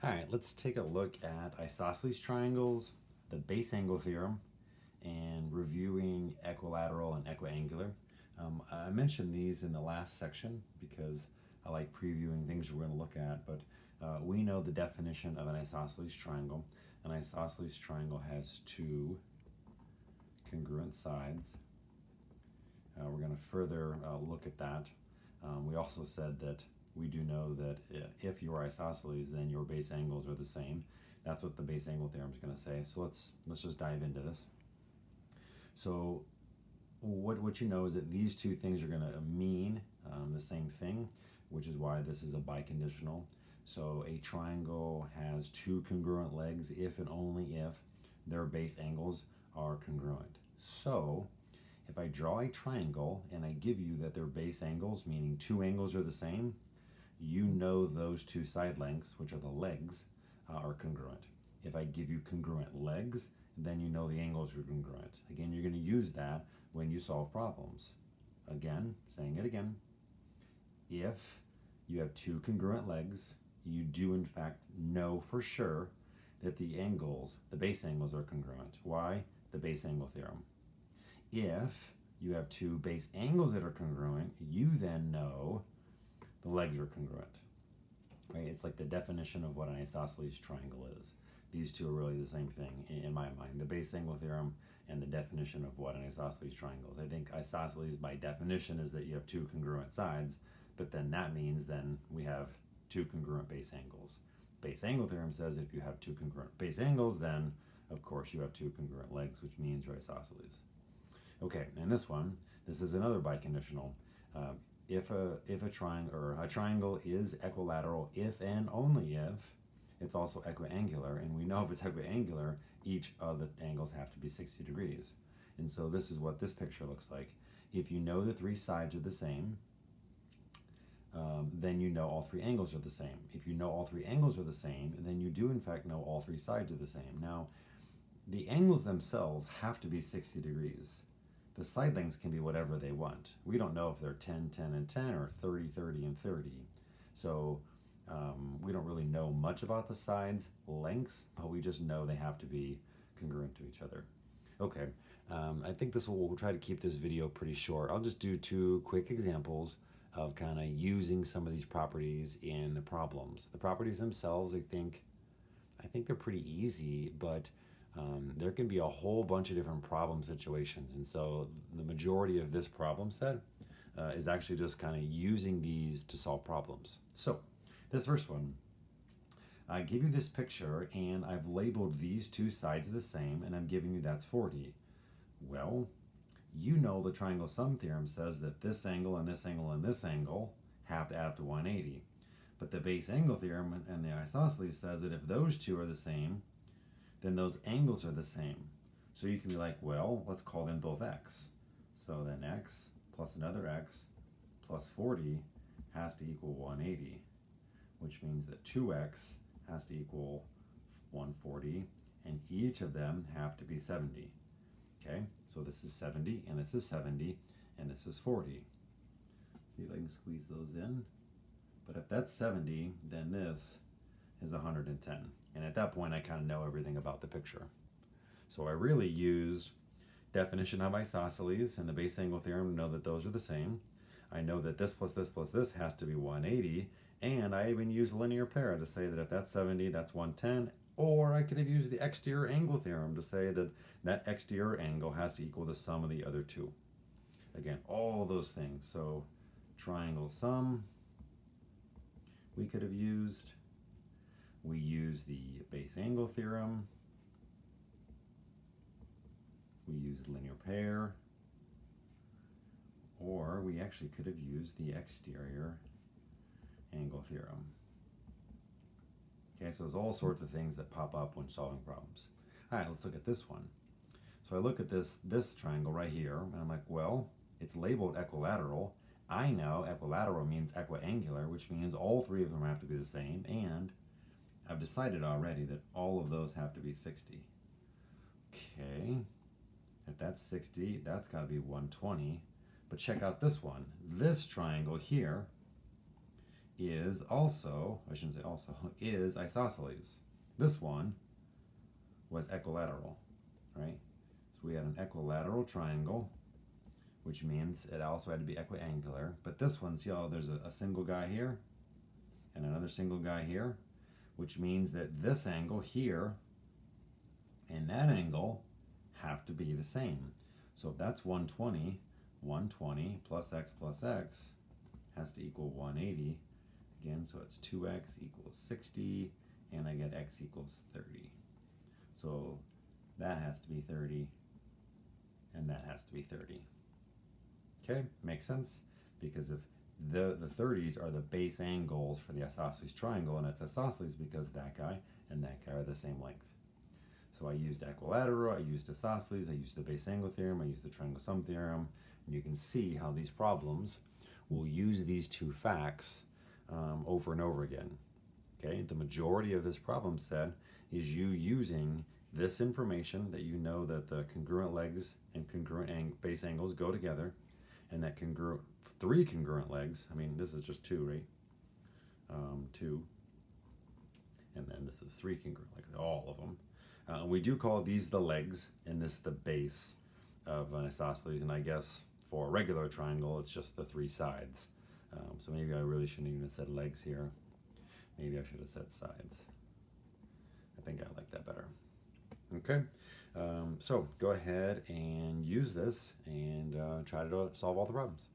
All right, let's take a look at isosceles triangles, the base angle theorem, and reviewing equilateral and equiangular. I mentioned these in the last section because I like previewing things we're going to look at, but we know the definition of an isosceles triangle. An isosceles triangle has two congruent sides. We're going to further look at that. We also said that we do know that if you're isosceles, then your base angles are the same. That's what the base angle theorem is going to say. So let's just dive into this. So what you know is that these two things are going to mean the same thing, which is why this is a biconditional. So a triangle has two congruent legs if and only if their base angles are congruent. So if I draw a triangle and I give you that their base angles, meaning two angles are the same, you know those two side lengths, which are the legs, are congruent. If I give you congruent legs, then you know the angles are congruent. Again, you're going to use that when you solve problems. Again, saying it again, if you have two congruent legs, you do in fact know for sure that the angles, the base angles, are congruent. Why? The base angle theorem. If you have two base angles that are congruent, you then know the legs are congruent. Right? It's like the definition of what an isosceles triangle is. These two are really the same thing in my mind. The base angle theorem and the definition of what an isosceles triangle is. I think isosceles by definition is that you have two congruent sides, but then that means then we have two congruent base angles. Base angle theorem says if you have two congruent base angles, then of course you have two congruent legs, which means you're isosceles. Okay, and this one, this is another biconditional. If a triangle is equilateral if and only if it's also equiangular, and we know if it's equiangular, each of the angles have to be 60 degrees. And so this is what this picture looks like. If you know the three sides are the same, then you know all three angles are the same. If you know all three angles are the same, then you do in fact know all three sides are the same. Now, the angles themselves have to be 60 degrees. The side lengths can be whatever they want. We don't know if they're 10, 10, and 10 or 30, 30, and 30. So we don't really know much about the sides lengths, but we just know they have to be congruent to each other. Okay, I think we'll try to keep this video pretty short. I'll just do two quick examples of kind of using some of these properties in the problems. The properties themselves, I think they're pretty easy, but there can be a whole bunch of different problem situations. And so the majority of this problem set is actually just kind of using these to solve problems. So this first one, I give you this picture and I've labeled these two sides the same and I'm giving you that's 40. Well, you know the triangle sum theorem says that this angle and this angle and this angle have to add up to 180. But the base angle theorem and the isosceles says that if those two are the same, then those angles are the same. So you can be like, well, let's call them both x. So then x plus another x plus 40 has to equal 180, which means that 2x has to equal 140, and each of them have to be 70. Okay, so this is 70, and this is 70, and this is 40. See if I can squeeze those in. But if that's 70, then this is 110. And at that point, I kind of know everything about the picture. So I really used definition of isosceles and the base angle theorem to know that those are the same. I know that this plus this plus this has to be 180. And I even used linear pair to say that if that's 70, that's 110. Or I could have used the exterior angle theorem to say that that exterior angle has to equal the sum of the other two. Again, all those things. So triangle sum we could have used. We use the base angle theorem. We use linear pair. Or we actually could have used the exterior angle theorem. Okay, so there's all sorts of things that pop up when solving problems. All right, let's look at this one. So I look at this triangle right here, and I'm like, well, it's labeled equilateral. I know equilateral means equiangular, which means all three of them have to be the same, and I've decided already that all of those have to be 60. Okay, if that's 60, that's got to be 120. But check out this one. This triangle here is also, I shouldn't say also, is isosceles. This one was equilateral, right? So we had an equilateral triangle, which means it also had to be equiangular. But this one, see how there's a single guy here and another single guy here, which means that this angle here and that angle have to be the same. So if that's 120, 120 plus x has to equal 180. Again, so it's 2x equals 60, and I get x equals 30. So that has to be 30, and that has to be 30. Okay, makes sense? Because if the 30s are the base angles for the isosceles triangle, and it's isosceles because that guy and that guy are the same length. So I used equilateral, I used isosceles, I used the base angle theorem, I used the triangle sum theorem, and you can see how these problems will use these two facts over and over again. Okay, the majority of this problem set is you using this information that you know that the congruent legs and congruent base angles go together, and that three congruent legs, I mean this is just two, right? Two, and then this is three congruent legs, all of them. We do call these the legs, and this the base of an isosceles, and I guess for a regular triangle, it's just the three sides. So maybe I really shouldn't even have said legs here. Maybe I should have said sides. I think I like that better. Okay, so go ahead and use this and try to solve all the problems.